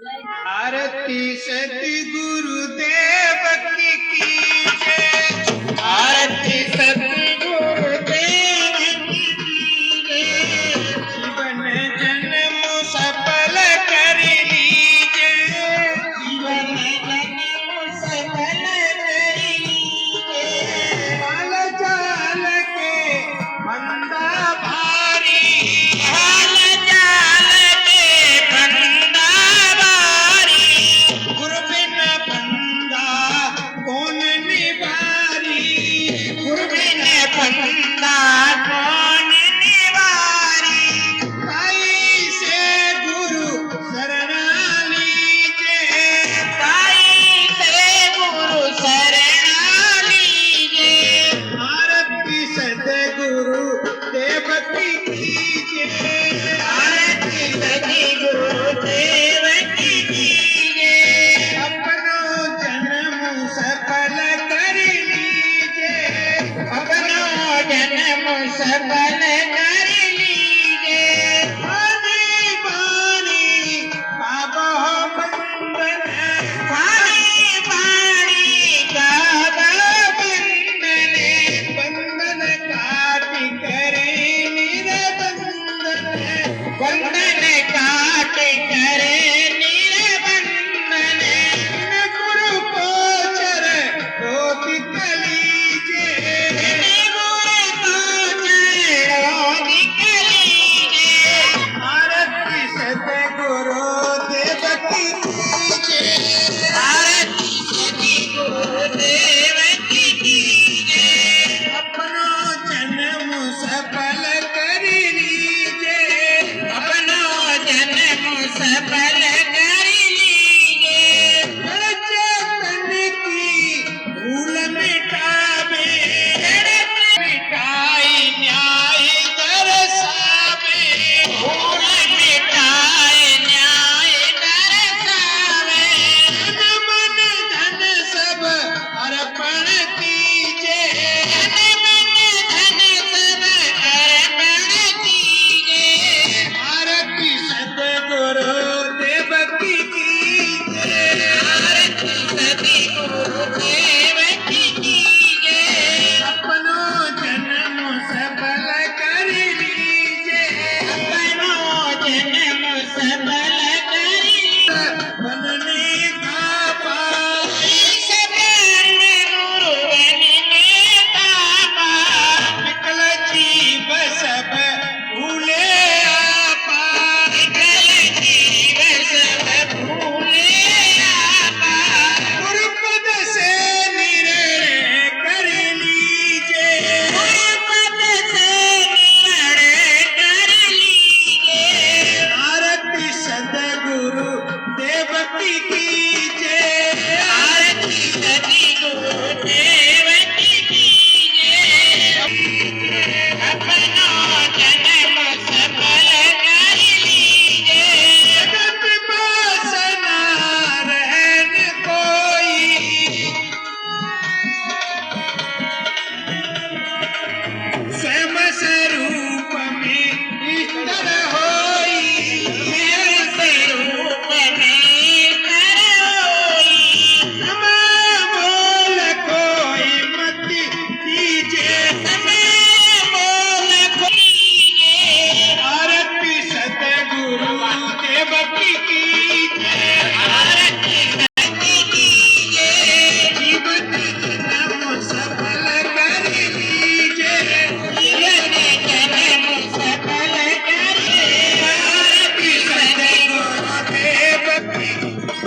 आरती सतगुरुदेव की कीजिए, आरती सतगुरुदेव की कीजिए, जीवन जन्म सफल कर लीजिए, जीवन जन्म सफल कर लीजिए। हाल चाल के बंदा भारी, हाल चाल के बंदा भारी, गुरु बिन बंदा कौन निवारी, गुरु बिन बंदा कौन निवारी। भाई से गुरु शरणा लीजिए, भाई से गुरु शरणा लीजिए, आरती सतगुरु देव की कीजिए, आरती सतगुरु देव की कीजिए। अपनो जन्म सफल कर लीजिए, अपनो जन्म सफल कर लीजिए। वाणी वाणी बाबा बंदन, वाणी वाणी बाबा बंदन, बंदन काट करे निरबंधन, बंधन काट करे निरबंधन। बिन गुरु गोचर रोति कलीजिए, बिन गुरु गोचर रोति कलीजिए, आरती सतगुरु देव की कीजिए, आरती सतगुरु देव की कीजिए। अपनो जन्म सफल कर लीजिए, अपनो जन्म सफल कर लीजिए। चेतन की भूल मिटावे, मिटाई न्याय दर्शावे, भूल मिटाई न्याय दर्शावे। तन मन धन सब अर्पण कीजिए, तन मन धन सब अर्पण कीजिए, आरती सतगुरु देव की कीजिए, आरती सतगुरु देव की कीजिए। अपनो जन्म सफल कर लीजिए, अपनो जन्म सफल कर लीजिए। बनने का पाई सपन गुरु बनी में तापा, निकल जीव सब भूले आपा, निकल जीव सब भूले आपा। गुरुपद से निर्णय कर लीजिए, गुरुपद से निर्णय कर लीजिए, आरती सतगुरु देव की कीजिए, आरती सतगुरु देव की कीजिए। अपनो जन्म सफल कर लीजिए, जगत वासना रहन कोई, स्वयं स्वरूप में ईश्वर होई, स्वयं स्वरूप में ईश्वर होई। समय मोल कोई मत कीजिए, समय मोल कोई कीजिए, आरती सतगुरु देव की कीजिए, आरती सतगुरु कीजिए। जीवन जन्म सफल कर लीजिए, जीवन जन्म सफल कर लीजिए, आरती सतगुरु देव की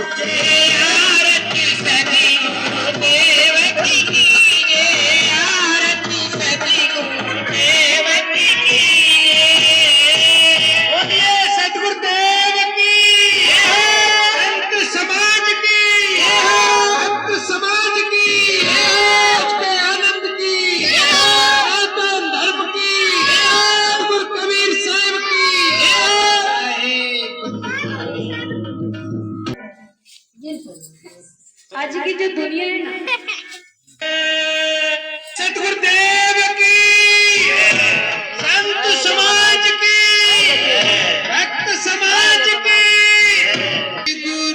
कीजिए, आरती सतगुरु देव की कीजिए, आरती सतगुरु देव की कीजिए। बोलिए सतगुरुदेव की, संत समाज की, भक्त समाज की, आज के आनंद की, सनातन धर्म की, गुरु कबीर साहब की। आज की जो दुनिया है ना, सतगुरुदेव की, संत समाज की, भक्त समाज की, गुरु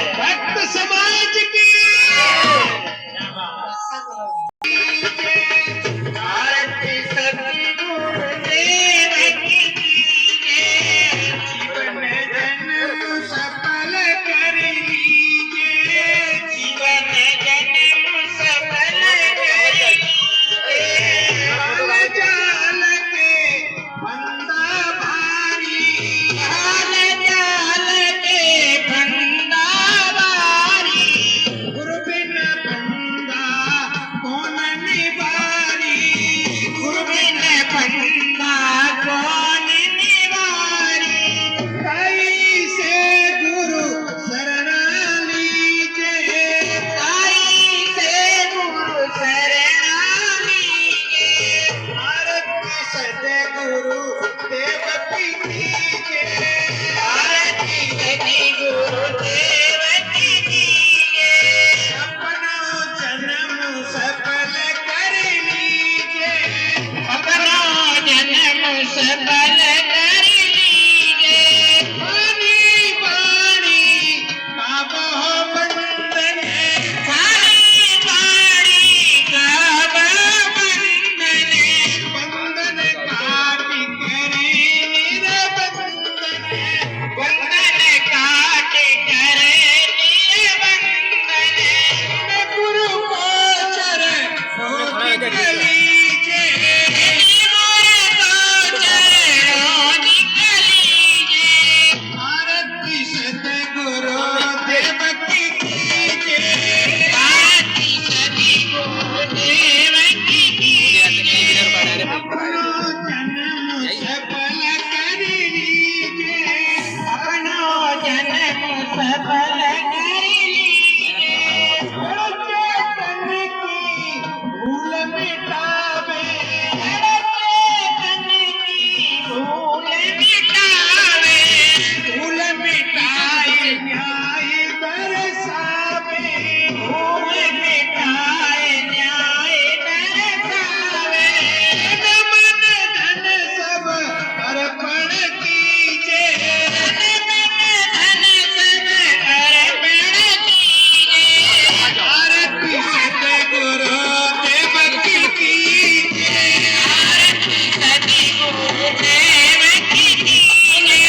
भक्त समाज की आरती सतगुरुदेव की जीवन जन्म सफल कर लीजिए, जीवन जन्म सफल कर लीजिए। हाल जाल के फंदा भारी, हाल जाल के फंदा भारी, गुरु बिन फंदा कौन निवारी, गुरु बिन फंदा कौन निवारी। कैसे गुरु शरणा लीजिए, कैसे गुरु शरणा लीजिए। आरती सतगुरु देव की कीजिए, आरती सतगुरु देव की कीजिए। अपना जन्म सफल कर लीजिए, अपना जन्म सफल कर लीजिए। वाणी वाणी का बहु बंधन है, वाणी वाणी का बहु बंधन है। बंधन काट करे निरबंधन है, बंधन काट करे निरबंधन है। गुरु को चरणों निकलीजे, गुरु को चरणों निकलीजे। आरती सतगुरु देव की कीजिए, आरती सतगुरु देव की कीजिए। अपना जन्म सफल कर लीजिए, अपना जन्म सफल कर लीजिए। चेतन की भूल मिटावे, चेतन की भूल मिटावे, भूल मिटाए न्याय बरसावे, भूल मिटाए न्याय बरसावे। मन धन सब अर्पण कीजिए, धन सब अर्पण कीजिए। आरती सतगुरु देव की कीजिए, आरती सतगुरु देव की कीजिए।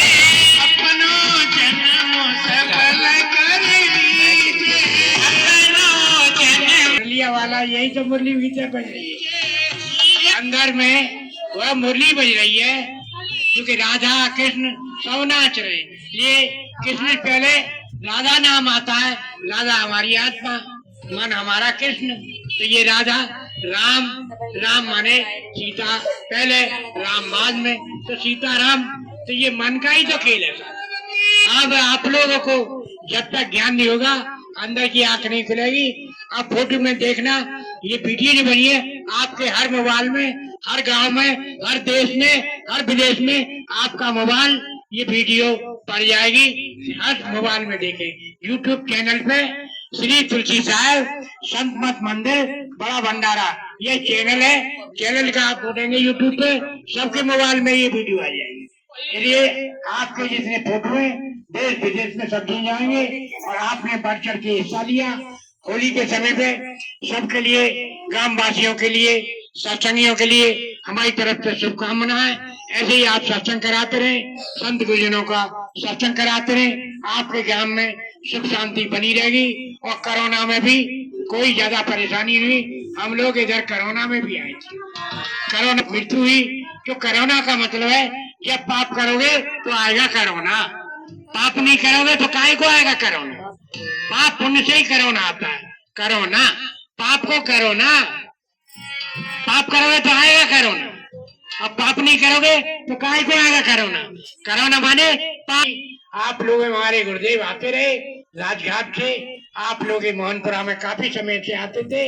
अपना जन्म सफल कर लीजिए, अपना जन्म। मुरलिया वाला यही तो मुरली भीतर बज रही है, अंदर में वह मुरली बज रही है, क्योंकि राधा कृष्ण सब नाच रहे हैं। ये कृष्ण पहले राधा नाम आता है, राधा हमारी आत्मा, मन हमारा कृष्ण। तो ये राधा राम, राम माने सीता पहले, राम बाद में, तो सीता राम। तो ये मन का ही तो खेल है। अब आप लोगों को जब तक ज्ञान नहीं होगा, अंदर की आंख नहीं खुलेगी। अब फोटो में देखना, ये वीडियो नहीं बनी है, आपके हर मोबाइल में, हर गांव में, हर देश में, हर विदेश में आपका मोबाइल ये वीडियो पड़ जाएगी। हर मोबाइल में देखें, यूट्यूब चैनल पे श्री तुलसी साहब संत मत मंदिर बड़ा भंडारा, ये चैनल है। चैनल का आप बोलेंगे यूट्यूब पे, सबके मोबाइल में ये वीडियो आ जाएगी। इसलिए आपके जितने फोटो है देश विदेश में सब जुड़ जाएंगे। और आपने बढ़ चढ़ के हिस्सा लिया होली के समय पे, सबके लिए, ग्राम वासियों के लिए, सत्संगियों के लिए हमारी तरफ से शुभकामनाएं। ऐसे ही आप सत्संग कराते रहे, संत गुरुजनों का सत्संग कराते रहे, आपके ग्राम में सुख शांति बनी रहेगी। और कोरोना में भी कोई ज्यादा परेशानी नहीं। हम लोग इधर कोरोना में भी आए थे, कोरोना मृत्यु हुई। तो कोरोना का मतलब है, जब पाप करोगे तो आएगा कोरोना, पाप नहीं करोगे तो काहे को आएगा कोरोना। पाप पुण्य से ही कोरोना आता है। कोरोना पाप को कोरोना, पाप करोगे तो आएगा कोरोना, अब पाप नहीं करोगे तो काहे को आएगा कोरोना। कोरोना माने पाप। आप लोग हमारे गुरुदेव आते रहे राजघाट से, आप लोग मोहनपुरा में काफी समय से आते थे।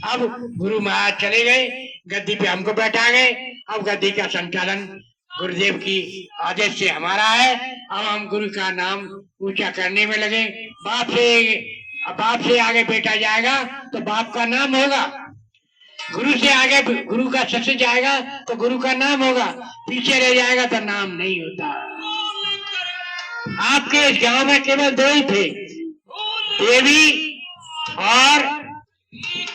अब गुरु महाराज चले गए, गद्दी पे हमको बैठा गए। अब गद्दी का संचालन गुरुदेव की आदेश से हमारा है। अब हम गुरु का नाम ऊंचा करने में लगे। बाप से आगे बेटा जाएगा तो बाप का नाम होगा, गुरु से आगे गुरु का शिष्य जाएगा तो गुरु का नाम होगा, पीछे रह जाएगा तो नाम नहीं होता। आपके इस गांव में केवल दो ही थे, देवी और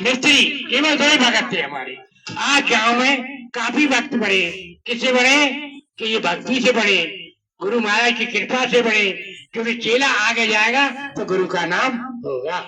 मिस्त्री, केवल दो ही भगत थे हमारे। आज गांव में काफी भक्त बढ़े। किससे बढ़े? कि ये भक्ति से बढ़े, गुरु महाराज की कृपा से बढ़े, क्योंकि चेला आगे जाएगा तो गुरु का नाम होगा।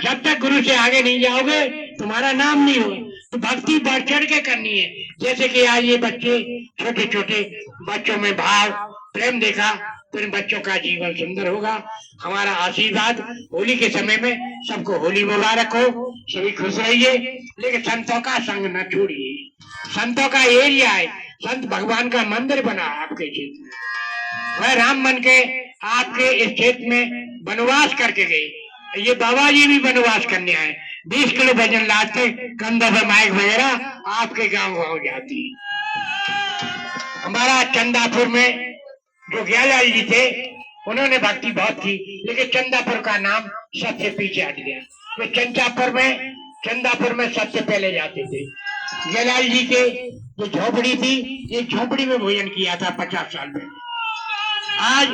जब तक गुरु से आगे नहीं जाओगे तुम्हारा नाम नहीं होगा। तो भक्ति बढ़ चढ़ के करनी है। जैसे कि आज ये बच्चे, छोटे छोटे बच्चों में भाव प्रेम देखा तो इन बच्चों का जीवन सुंदर होगा। हमारा आशीर्वाद होली के समय में सबको होली मुबारक हो, सभी खुश रहिए, लेकिन संतों का संग न छोड़िए। संतों का एरिया है, संत भगवान का मंदिर बना आपके क्षेत्र में। वह राम बन के आपके इस क्षेत्र में वनवास करके गए। ये बाबा जी भी वनवास करने आए, 20 किलो वजन लाते, कंधों पर माइक वगैरह आपके गांव गांव जाती। हमारा चंदापुर में जो ज्ञालाल जी थे उन्होंने भक्ति बहुत की, लेकिन चंदापुर का नाम सबसे पीछे हट गया। तो चंदापुर में सबसे पहले जाते थे। ज्ञालाल जी के जो झोपड़ी थी, एक झोपड़ी में भोजन किया था 50 साल में। आज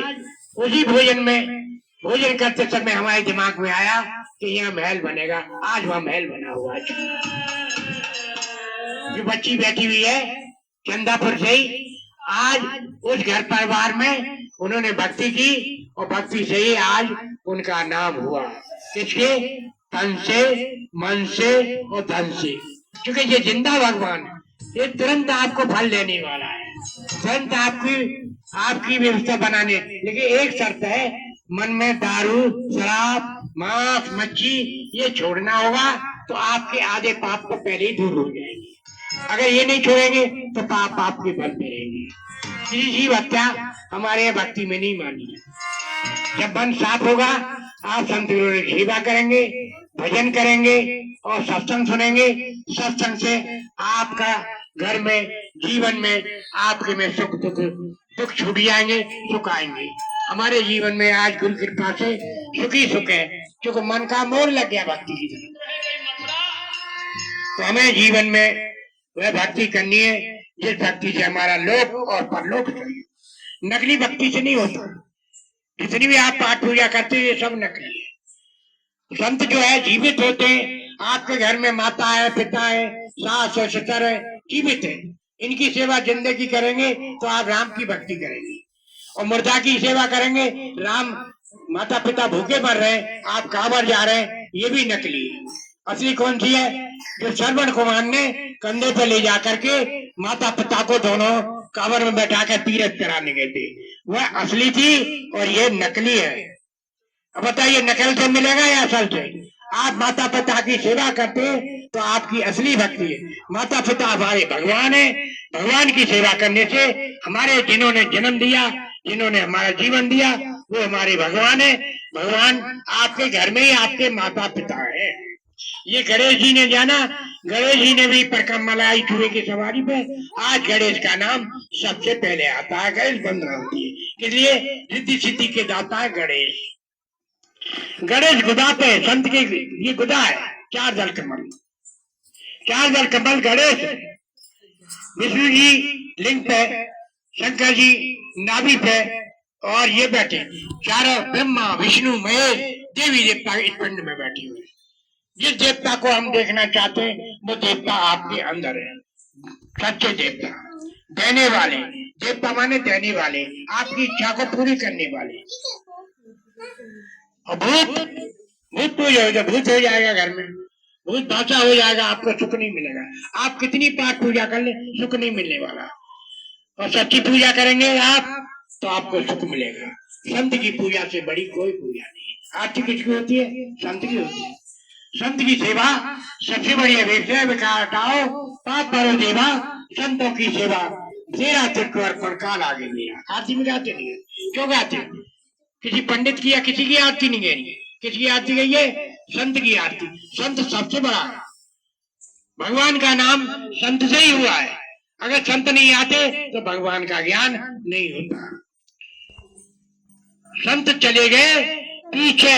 उसी भोजन करते समय हमारे दिमाग में आया कि यहाँ महल बनेगा। आज वहाँ महल बना हुआ है। जो बच्ची बैठी हुई है चंदापुर से ही, आज उस घर परिवार में उन्होंने भक्ति की और भक्ति से ही आज उनका नाम हुआ। किसके? तन से, मन से और धन से। क्योंकि ये जिंदा भगवान है, ये तुरंत आपको फल देने वाला है, तुरंत आपकी व्यवस्था बनाने। लेकिन एक शर्त है, मन में दारू, शराब, मांस, मच्छी ये छोड़ना होगा, तो आपके आधे पाप तो पहले ही दूर हो जाएंगे। अगर ये नहीं छोड़ेंगे तो पाप आपके बल में रहेंगे। जीव हत्या हमारे यहाँ भक्ति में नहीं मानी है। जब मन साफ होगा, आप संत गुरु की सेवा करेंगे, भजन करेंगे और सत्संग सुनेंगे। सत्संग से आपका घर में, जीवन में, आपके में सुख दुख छूट जाएंगे, सुख आएंगे। हमारे जीवन में आज गुरु कृपा से सुखी सुख है, क्योंकि मन का मोर लग गया भक्ति की तरफ। तो हमें जीवन में वह भक्ति करनी है जिस भक्ति से हमारा लोक और परलोक चाहिए। नकली भक्ति से नहीं होता। जितनी भी आप पाठ पूजा करते हैं ये सब नकली है। संत जो है जीवित होते हैं। आपके घर में माता है, पिता है, सास है, ससुर है, जीवित है। इनकी सेवा जिंदगी करेंगे तो आप राम की भक्ति करेंगे। और मुर्दा की सेवा करेंगे, राम माता पिता भूखे मर रहे हैं, आप कांवर जा रहे हैं, ये भी नकली है। असली कौन सी है? जो श्रवण कुमार ने कंधे पे ले जाकर के माता पिता को दोनों कांवर में बैठा कर तीर्थ कराने गए थे, वह असली थी और ये नकली है। अब बताइए नकल से मिलेगा या असल से? आप माता पिता की सेवा करते तो आपकी असली भक्ति है। माता पिता हमारे भगवान है। भगवान की सेवा करने से हमारे जिन्होंने जन्म दिया, जिन्होंने हमारा जीवन दिया, वो हमारे भगवान है। भगवान आपके घर में ही आपके माता पिता है। ये गणेश जी ने जाना, गणेश जी ने भी परिक्रमा लाई चूहे की सवारी पे। आज गणेश का नाम सबसे पहले आता है। गणेश वंदना होती है, इसलिए रिद्धि सिद्धि के दाता है गणेश। गणेश गुदा पे संत के ये गुदा है, 4 दल कमल, 4 दल कमल गणेश। विष्णु जी लिंग पे, शंकर जी नाभि पे और ये बैठे चारों ब्रह्मा विष्णु महेश देवी देवता इस पिंड में बैठे हुए। जिस देवता को हम देखना चाहते हैं वो देवता आपके अंदर है। सच्चे देवता, देने वाले देवता माने देने वाले, आपकी इच्छा को पूरी करने वाले। और भूत भूत हो जाएगा घर में, भूत भाषा हो जाएगा, आपको सुख नहीं मिलेगा। आप कितनी पाठ पूजा कर ले, सुख नहीं मिलने वाला। और सच्ची पूजा करेंगे आप तो आपको सुख मिलेगा। संत की पूजा से बड़ी कोई पूजा नहीं। आरती किसकी होती है? संत की होती है। संत की सेवा सबसे बड़ी अपेक्षा। विकार हटाओ, पाप भरो देवा, संतों की सेवा तेरा तिरको काल आगे मेरा। आरती में गाते नहीं है, क्यों गाते? किसी पंडित की या किसी की आरती नहीं गई। किसकी आरती गई है? संत की आरती। संत सबसे बड़ा है। भगवान का नाम संत से ही हुआ है। अगर संत नहीं आते तो भगवान का ज्ञान नहीं होता। संत चले गए पीछे,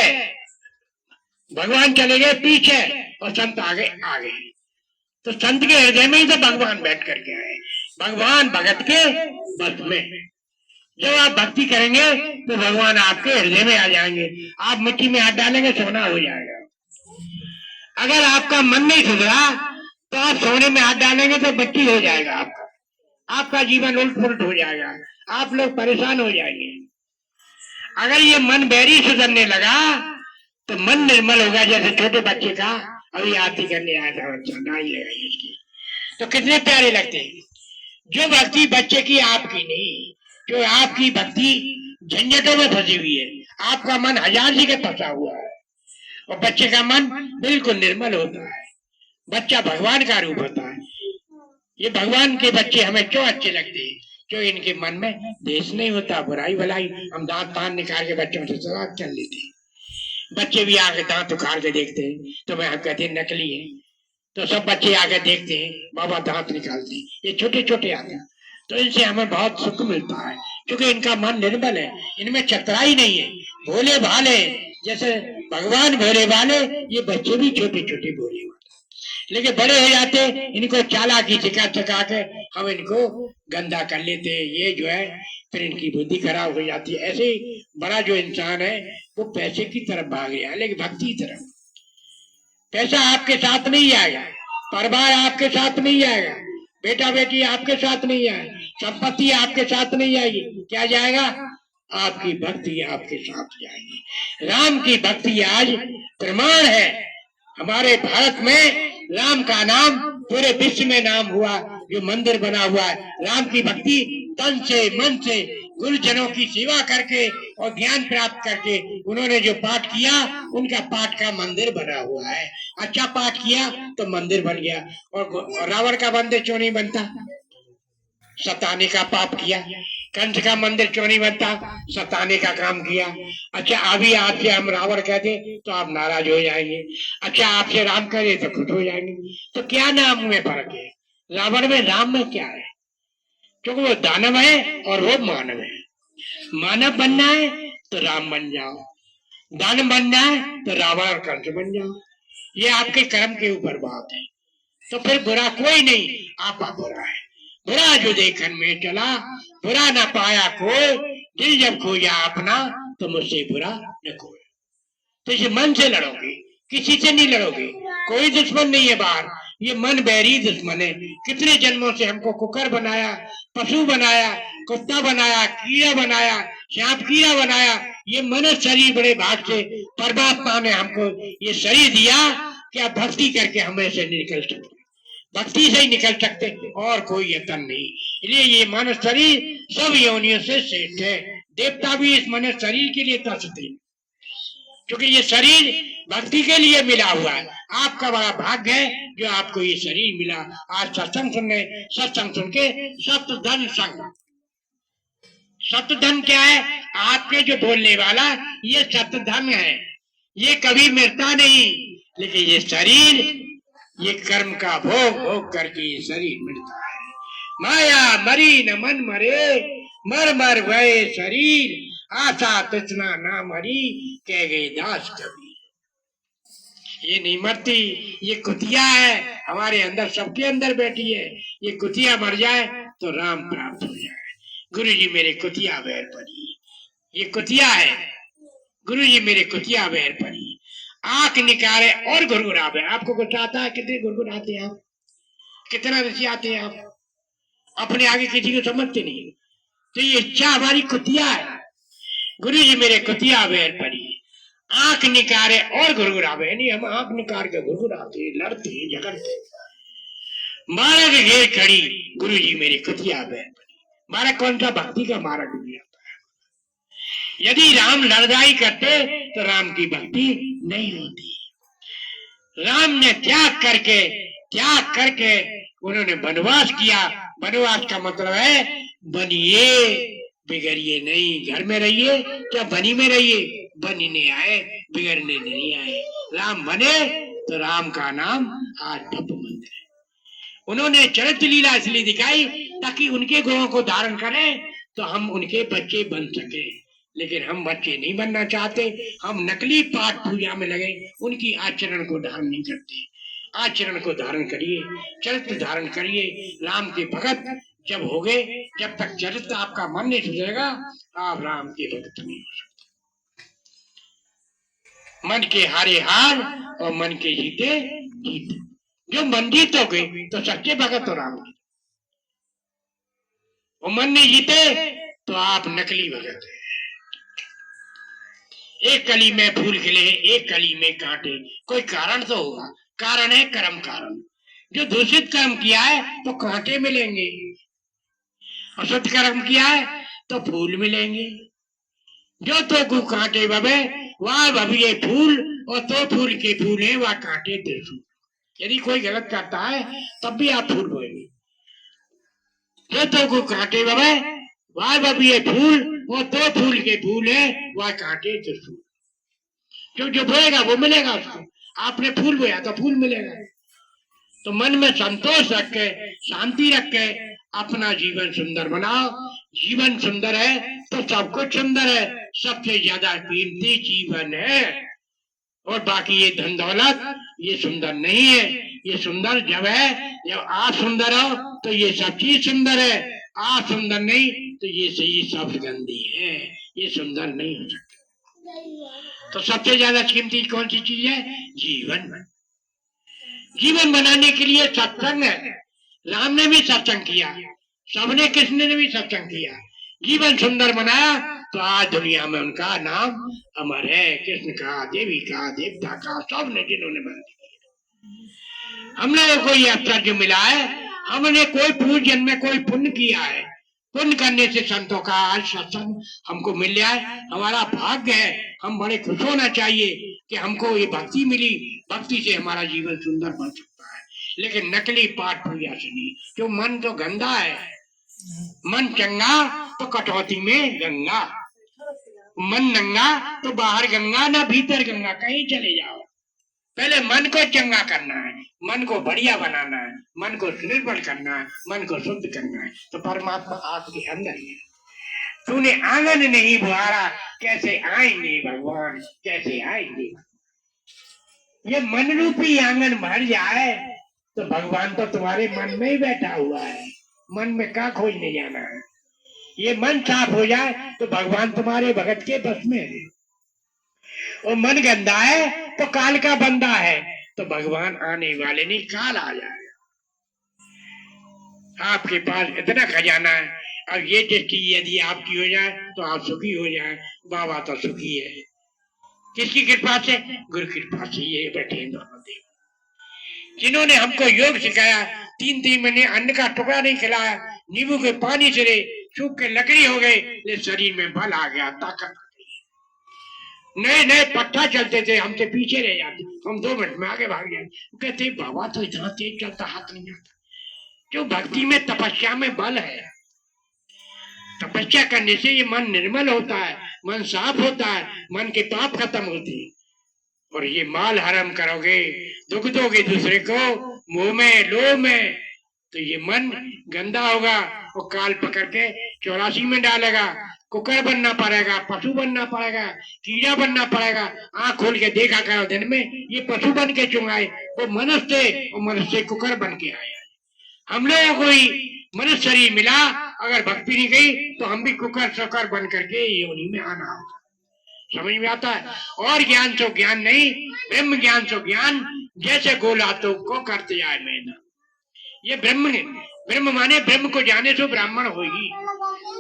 भगवान चले गए पीछे और संत आगे आगे। तो संत के हृदय में ही तो भगवान बैठ करके आए। भगवान भगत के बस में। जब आप भक्ति करेंगे तो भगवान आपके हृदय में आ जाएंगे। आप मिट्टी में हाथ डालेंगे सोना हो जाएगा। अगर आपका मन नहीं सुधरा तो आप सोने में हाथ डालेंगे तो मिट्टी हो जाएगा आपका जीवन उल्ट पुलट हो जाएगा। आप लोग परेशान हो जाएंगे। अगर ये मन बैरी सुधरने लगा तो मन निर्मल होगा। जैसे छोटे बच्चे का अभी आरती करने आया था बच्चा, गाड़ी लगाई उसकी, तो कितने प्यारे लगते हैं। जो भक्ति बच्चे की आपकी नहीं, जो आपकी भक्ति झंझटों में फंसी हुई है। आपका मन हजार जी के फंसा हुआ है और बच्चे का मन बिल्कुल निर्मल होता है। बच्चा भगवान का रूप होता है। ये भगवान के बच्चे हमें क्यों अच्छे लगते हैं? जो इनके मन में देश नहीं होता, बुराई भलाई। हम दांत पान निकाल के बच्चों से सवाल कर लेते हैं। बच्चे भी आके दांत उखाड़ के देखते हैं तो मैं कहते हैं नकली है। तो सब बच्चे आके देखते हैं, बाबा दांत निकालते हैं, ये छोटे छोटे आते हैं। तो इनसे हमें बहुत सुख मिलता है क्योंकि इनका मन निर्मल है, इनमें चतुराई नहीं है। भोले भाले जैसे भगवान भोले भाले, ये बच्चे भी छोटे छोटे भोले भाले, लेकिन बड़े हो जाते इनको चालाकी सिखा सिखा के हम इनको गंदा कर लेते हैं। ये जो है फिर इनकी बुद्धि खराब हो जाती है। ऐसे ही बड़ा जो इंसान है वो पैसे की तरफ भाग गया है, लेकिन भक्ति की तरफ। पैसा आपके साथ नहीं आएगा, परिवार आपके साथ नहीं आएगा, बेटा बेटी आपके साथ नहीं आएगा, संपत्ति आपके साथ नहीं आएगी। क्या जाएगा? आपकी भक्ति आपके साथ जाएगी। राम की भक्ति आज प्रमाण है। हमारे भारत में राम का नाम पूरे विश्व में नाम हुआ। जो मंदिर बना हुआ है, राम की भक्ति तन से मन से गुरुजनों की सेवा करके और ज्ञान प्राप्त करके उन्होंने जो पाठ किया, उनका पाठ का मंदिर बना हुआ है। अच्छा पाठ किया तो मंदिर बन गया। और रावण का मंदिर क्यों नहीं बनता? सताने का पाप किया। कंस का मंदिर क्यों नहीं बनता? सताने का काम किया। अच्छा अभी आपसे हम रावण कहते तो आप नाराज हो जाएंगे। अच्छा आपसे राम कहे तो खुश हो जाएंगे। तो क्या नाम में फर्क है? रावण में राम में क्या है? क्योंकि वो दानव है और वो मानव है। मानव बनना है तो राम बन जाओ, दानव बनना है तो रावण और कंस बन जाओ। ये आपके कर्म के ऊपर बात है। तो फिर बुरा कोई नहीं, आपा बुरा है। बुरा जो देखन में चला, बुरा न पाया कोई, दिल जब खोया अपना तो मुझसे बुरा न कोई। तो इसे मन से लड़ोगे, किसी से नहीं लड़ोगे। कोई दुश्मन नहीं है बाहर, ये मन बैरी दुश्मन है। कितने जन्मों से हमको कुकर बनाया, पशु बनाया, कुत्ता बनाया, कीड़ा बनाया, सांप कीड़ा बनाया। ये मन शरीर बड़े भाग से परमात्मा ने हमको ये शरीर दिया कि आप भक्ति करके हमें से निकल सकते, भक्ति से ही निकल सकते, और कोई यतन नहीं। इसलिए ये मनुष्य शरीर सब योनियों से श्रेष्ठ है। देवता भी इस मनुष्य शरीर के लिए तरसते हैं क्योंकि ये शरीर भक्ति के लिए मिला हुआ है। आपका बड़ा भाग्य है जो आपको ये शरीर मिला। आज सत्संग सुनने, सत्संग सुन के सत्य धन संग। सत्य धन क्या है? आपके जो बोलने वाला ये सत्य धन है। ये कभी मिलता नहीं, लेकिन ये शरीर, ये कर्म का भोग भोग करके ये शरीर मिलता है। माया मरी न मन मरे, मर मर गए शरीर, आशा तृष्णा ना मरी, कह गए दास कबीर। ये नहीं मरती, ये कुतिया है, हमारे अंदर सबके अंदर बैठी है। ये कुतिया मर जाए तो राम प्राप्त हो जाए। गुरु जी मेरे कुतिया बैर पड़ी, ये कुतिया है। गुरु जी मेरे कुतिया बैर पड़ी, आंख निकाले और गुरगुरावे। आपको कुछ आता है? कितने गुरगुराते हैं आप? कितना ऋषि आते हैं आप? अपने आगे किसी को समझते नहीं। तो ये इच्छा हमारी कुतिया है। गुरु जी मेरे कुतिया बैर पड़ी, आंख निकारे और गुरगुरावे। नहीं, हम आंख निकाल के गुरगुराते, लड़ते, झगड़ते। मारक घेर खड़ी, गुरु जी मेरे कुतिया बैर पड़ी। मारक कौन सा? भक्ति का मारक भी आता है। यदि राम लड़ाई करते तो राम की भक्ति नहीं होती। राम ने त्याग करके उन्होंने वनवास किया। वनवास का मतलब है बनिए बिगड़िए नहीं। घर में रहिए क्या बनी में रहिए? बनने आए, बिगड़ने नहीं आए। राम बने तो राम का नाम आज भव्य मंदिर है। उन्होंने चरित्र लीला इसलिए दिखाई ताकि उनके गुणों को धारण करें तो हम उनके बच्चे बन सके। लेकिन हम बच्चे नहीं बनना चाहते, हम नकली पाठ पूजा में लगे, उनकी आचरण को धारण नहीं करते। आचरण को धारण करिए, चरित्र धारण करिए। राम के भगत जब हो गए जब तक चरित्र आपका मन नहीं सुधरेगा आप राम के भक्त नहीं हो सकते। मन के हारे हार और मन के जीते जीत। जो मन जीतोगे तो सच्चे भगत हो राम की, और मन नहीं जीते तो आप नकली भगत है। एक कली में फूल खिले, एक कली में कांटे, कोई कारण तो होगा। कारण है कर्म कारण। जो दूषित कर्म किया है तो कांटे मिलेंगे, अशुद्ध कर्म किया है तो फूल मिलेंगे। जो तो कांटे बबे वह भविये फूल, और तो फूल के फूल है वह कांटे त्रिशूल। यदि कोई गलत करता है तब भी आप फूल बोएंगे। जो तो कांटे बबे वह भविये फूल, और तो फूल के फूल है वह कांटे त्रिशूल। जो बोएगा वो मिलेगा उसको। आपने फूल बोया तो फूल मिलेगा। तो मन में संतोष रख के, शांति रख के अपना जीवन सुंदर बनाओ। जीवन सुंदर है तो सब कुछ सुंदर है। सबसे ज्यादा कीमती जीवन है, और बाकी ये धन दौलत ये सुंदर नहीं है। ये सुंदर जब है जब आप सुंदर हो तो ये सब चीज सुंदर है। आप सुंदर नहीं तो ये सही सब गंदी है, ये सुंदर नहीं हो सकता। तो सबसे ज्यादा कीमती कौन सी चीज है? जीवन। जीवन बनाने के लिए सत्संग है। राम ने भी सत्संग किया, सबने, कृष्ण ने भी सत्संग किया, जीवन सुंदर बनाया तो आज दुनिया में उनका नाम अमर है। कृष्ण का, देवी का, देवता का, सबने जिन्होंने बंदी किया। हम लोगों को ये अवसर जो मिला है, हमने कोई पूर्व जन्म में कोई पुण्य किया है। पुण्य करने से संतों का आज सत्संग हमको मिल जाए, हमारा भाग्य है। हम बड़े खुश होना चाहिए कि हमको ये भक्ति मिली। भक्ति से हमारा जीवन सुंदर बन सकता है। लेकिन नकली पाठ पूजा से नहीं। जो मन तो गंदा है, मन चंगा तो कटौती में गंगा, मन नंगा तो बाहर गंगा, ना भीतर गंगा। कहीं चले जाओ, पहले मन को चंगा करना है, मन को बढ़िया बनाना है, मन को निर्मल करना है, मन को शुद्ध करना है। तो परमात्मा आपके अंदर है। तूने आंगन नहीं बुहारा, कैसे आएंगे भगवान, कैसे आएंगे। ये मन रूपी आंगन भर जाए तो भगवान तो तुम्हारे मन में ही बैठा हुआ है। मन में क्या खोजने जाना है। ये मन साफ हो जाए तो भगवान तुम्हारे भगत के बस में है। और मन गंदा है तो काल का बंदा है, तो भगवान आने वाले नहीं, काल आ जाएगा। आपके पास इतना खजाना है, अब ये दृष्टि यदि आपकी हो जाए तो आप सुखी हो जाए। बाबा तो सुखी है, किसकी कृपा से? गुरु कृपा से। ये बैठे दोनों देव जिन्होंने हमको योग सिखाया। 3-3 महीने अन्न का टुकड़ा नहीं खिलाया, नींबू के पानी से सूख के लकड़ी हो गए, लेकिन शरीर में बल आ गया, ताकत आ गई। नए नए पट्टा चलते थे, हमसे पीछे रह जाते, हम 2 मिनट में आगे भाग जाए। कहते बाबा तो इतना तेज चलता, हाथ नहीं आता। जो भक्ति में, तपस्या में बल है। तपस्या करने से ये मन निर्मल होता है, मन साफ होता है, मन के पाप खत्म होते हैं। और ये माल हरम करोगे, दुख दोगे दूसरे को, मुंह में लोह में, तो ये मन गंदा होगा और काल पकड़ के 84 में डालेगा। कुकर बनना पड़ेगा, पशु बनना पड़ेगा, कीड़ा बनना पड़ेगा। आंख खोल के देखा करो दिन में, ये पशु बन के चुंगाए, वो मनुष्य, और मनुष्य कुकर बन के आया। हम लोगों को ही मनुष्य शरीर मिला, अगर भक्ति नहीं गई तो हम भी कुकर शकर बन करके योनि में आना होगा। समझ में आता है? और ज्ञान सो ज्ञान नहीं, ब्रह्म ज्ञान सो ज्ञान, जैसे गोलातों को करते जाए मैदान। ये ब्रह्म माने ब्रह्म को जाने से ब्राह्मण होगी।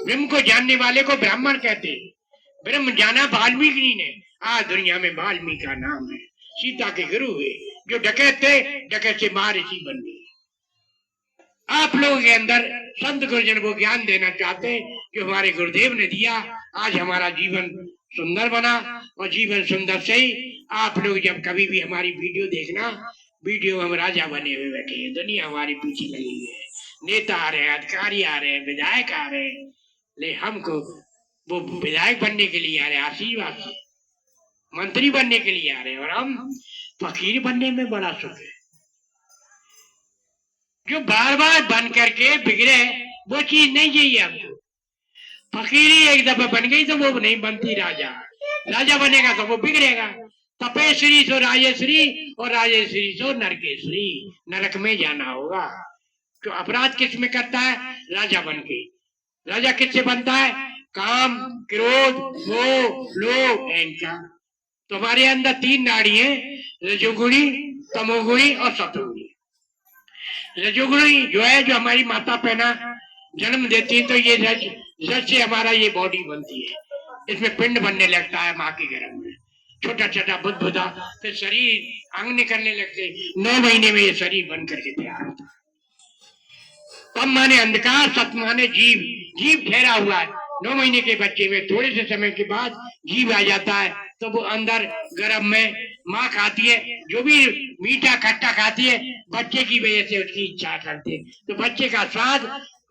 ब्रह्म को जानने वाले को ब्राह्मण कहते हैं। ब्रह्म जाना वाल्मीकि ने, आज दुनिया में वाल्मीकि का नाम है। सीता के गुरु हुए, जो डकैत थे, डकैत से महर्षि बन गए। आप लोगों के अंदर संत गुरुजन को ज्ञान देना चाहते हैं जो हमारे गुरुदेव ने दिया। आज हमारा जीवन सुंदर बना, और जीवन सुंदर से ही आप लोग जब कभी भी हमारी वीडियो देखना, वीडियो हम राजा बने हुए बैठे हैं, दुनिया हमारी पीछे लगी हुई है, नेता आ रहे हैं, अधिकारी आ रहे हैं, विधायक आ रहे हैं, ले हमको वो विधायक बनने के लिए आ रहे हैं, आशीर्वाद से मंत्री बनने के लिए आ रहे हैं, और हम फकीर बनने में बड़ा सुख है। जो बार बार बन करके बिगड़े वो चीज नहीं चाहिए हमको। फकीरी एक दफा बन गई तो वो नहीं बनती राजा, राजा बनेगा तो वो बिगड़ेगा। तपेश्वरी सो राजेश्वरी, और राजेश्वरी सो नरकेश्वरी, नरक में जाना होगा। तो अपराध किस में करता है? राजा बन के। राजा किससे बनता है? काम, क्रोध, मोह, लोभ, अहंकार। तुम्हारे अंदर 3 नाड़ी है, रजोगुणी, तमोगुणी और सतोगुणी। रजोगुणी जो है, जो हमारी माता पिता जन्म देती है, तो ये रज से हमारा ये बॉडी बनती है। इसमें पिंड बनने लगता है माँ के गर्भ में, छोटा छोटा बुदबुदा, फिर शरीर अंग निकलने लगते। 9 महीने में ये शरीर बन करके तैयार होता है। तम माने अंधकार, सत माने जीव। जीव ठहरा हुआ है। 9 महीने के बच्चे में थोड़े से समय के बाद जीव आ जाता है, तो वो अंदर गर्भ में माँ खाती है, जो भी मीठा खट्टा खाती है, बच्चे की वजह से उसकी इच्छा करती है। तो बच्चे का स्वाद,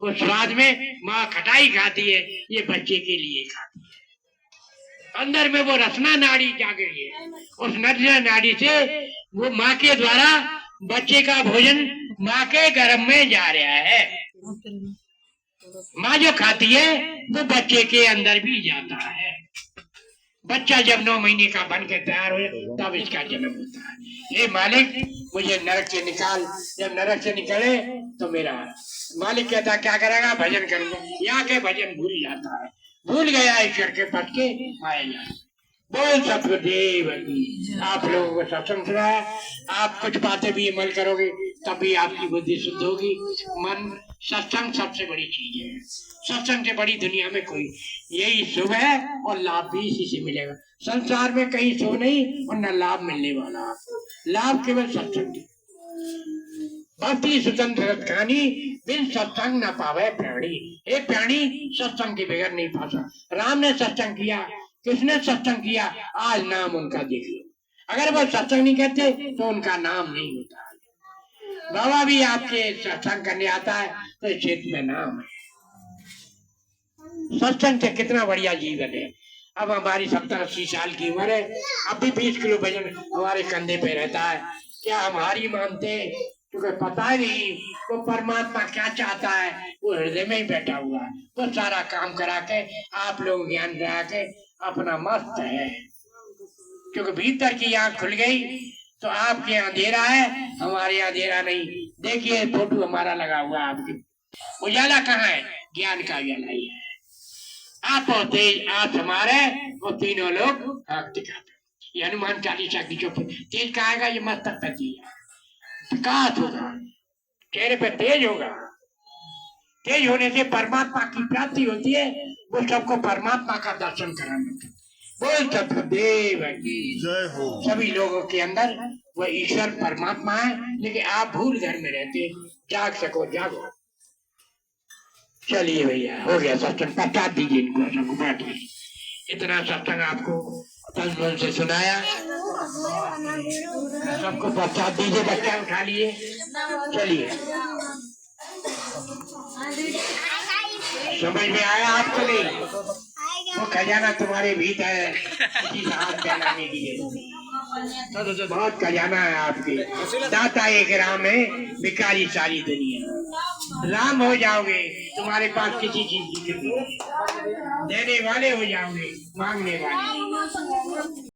उस स्वाद में माँ खटाई खाती है, ये बच्चे के लिए खाती है। अंदर में वो रसना नाड़ी जाग रही है, उस रसना नाड़ी से वो माँ के द्वारा बच्चे का भोजन माँ के गर्भ में जा रहा है। माँ जो खाती है वो बच्चे के अंदर भी जाता है। बच्चा जब 9 महीने का बन के तैयार हो तब इसका जन्म होता है। हे मालिक, मुझे नरक से निकाल। जब नरक से निकले तो मेरा मालिक कहता क्या करेगा? भजन करूंगा। यहाँ के भजन भूल जाता है, भूल गया ईश्वर के पद के माया। बोल सतगुरुदेव की। आप लोगों को सत्संग सुना है, आप कुछ बातें भी अमल करोगे तभी आपकी बुद्धि शुद्ध होगी। मन, सत्संग सबसे बड़ी चीज है। सत्संग से बड़ी दुनिया में कोई, यही शुभ है और लाभ भी इसी से मिलेगा। संसार में कहीं शुभ नहीं और न लाभ मिलने वाला, लाभ केवल सत्संग। भक्ति स्वतंत्र खानी, बिन सत्संग न पावे प्राणी। एक प्राणी सत्संग के बगैर नहीं फंसा। राम ने सत्संग किया, किसने सत्संग किया? आज नाम उनका देख लो। अगर वो सत्संग नहीं करते तो उनका नाम नहीं होता। बाबा भी आपके सत्संग करने आता है तो इस क्षेत्र में नाम है। सत्संग से कितना बढ़िया जीवन है। अब हमारी 70-80 साल की उम्र है, अब भी 20 किलो वजन हमारे कंधे पे रहता है। क्या हमारी मानते? क्योंकि पता ही नहीं वो परमात्मा क्या चाहता है, वो हृदय में ही बैठा हुआ है। वो सारा काम करा के आप लोग ज्ञान करा के अपना मस्त है। क्योंकि भीतर की आंख खुल गई तो आपके यहाँ अंधेरा है, हमारे यहाँ अंधेरा नहीं। देखिए फोटो हमारा लगा हुआ है आपके, उजाला कहाँ है? ज्ञान का उजाला ही है। आप और तेज, आप हमारे और तीनों लोग आग दिखाते। ये हनुमान चालीसा की जो तेज कहाँ आएगा? ये मस्तक पे प्रकाश होगा, चेहरे पे तेज होगा। तेज होने से परमात्मा की प्राप्ति होती है। वो सबको परमात्मा का दर्शन कराना। बोल सतगुरुदेव की जय हो। सभी लोगों के अंदर वो ईश्वर परमात्मा है, लेकिन आप भूल घर में रहते। जाग सको जागो। चलिए भैया, हो गया सत्संग। प्रसाद दीजिए इनको, सबको बांटिए। इतना सत्संग आपको तन मन से सुनाया, सबको प्रसाद दीजिए। बच्चा उठा लिए, चलिए। समझ में आया आपको? नहीं, वो खजाना तुम्हारे भीतर है, किसी से हाथ फैलाने के लिए बहुत खजाना है आपके। दाता एक राम है, भिखारी सारी दुनिया। राम हो जाओगे, तुम्हारे पास किसी चीज की कमी नहीं, देने वाले हो जाओगे, मांगने वाले।